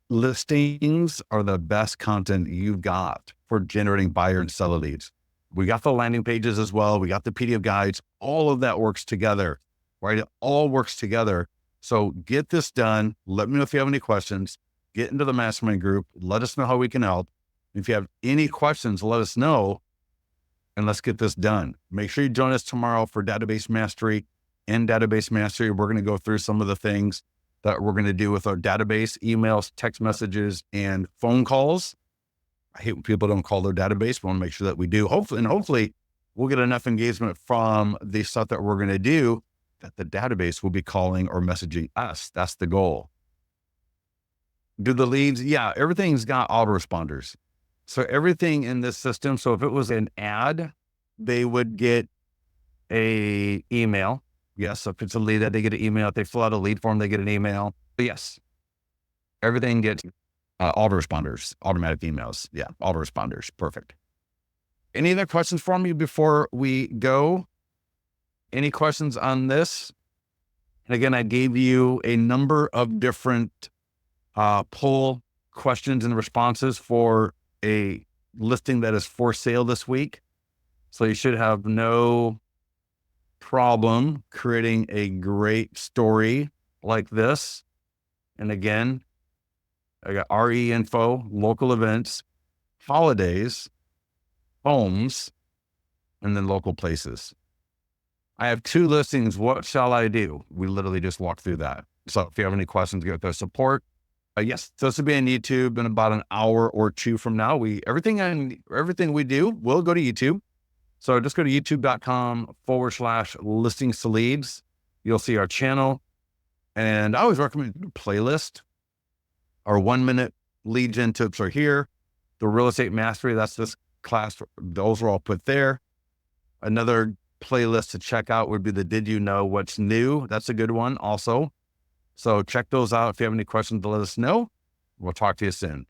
Listings are the best content you've got for generating buyer and seller leads. We got the landing pages as well. We got the PDF guides. All of that works together, right? It all works together. So get this done. Let me know if you have any questions. Get into the mastermind group. Let us know how we can help. If you have any questions, let us know and let's get this done. Make sure you join us tomorrow for database mastery. In database mastery, we're going to go through some of the things that we're going to do with our database, emails, text messages, and phone calls. I hate when people don't call their database. We want to make sure that we do. Hopefully we'll get enough engagement from the stuff that we're going to do that the database will be calling or messaging us. That's the goal. Do the leads? Yeah, everything's got autoresponders. So everything in this system. So if it was an ad, they would get a email. Yes. If it's a lead, that they get an email. If they fill out a lead form, they get an email. But yes, everything gets autoresponders, automatic emails. Yeah, autoresponders. Perfect. Any other questions for me before we go? Any questions on this? And again, I gave you a number of different poll questions and responses for a listing that is for sale this week. So you should have no problem creating a great story like this. And again, I got RE info, local events, holidays, homes, and then local places. I have 2 listings. What shall I do? We literally just walked through that. So if you have any questions, get their support. Yes, so this will be on YouTube in about an hour or 2 from now. Everything we do will go to YouTube. So just go to youtube.com/listings to leads. You'll see our channel. And I always recommend a playlist. Our 1-minute lead gen tips are here. The real estate mastery, that's this class. Those are all put there. Another playlist to check out would be the Did You Know What's New? That's a good one also. So check those out. If you have any questions, let us know. We'll talk to you soon.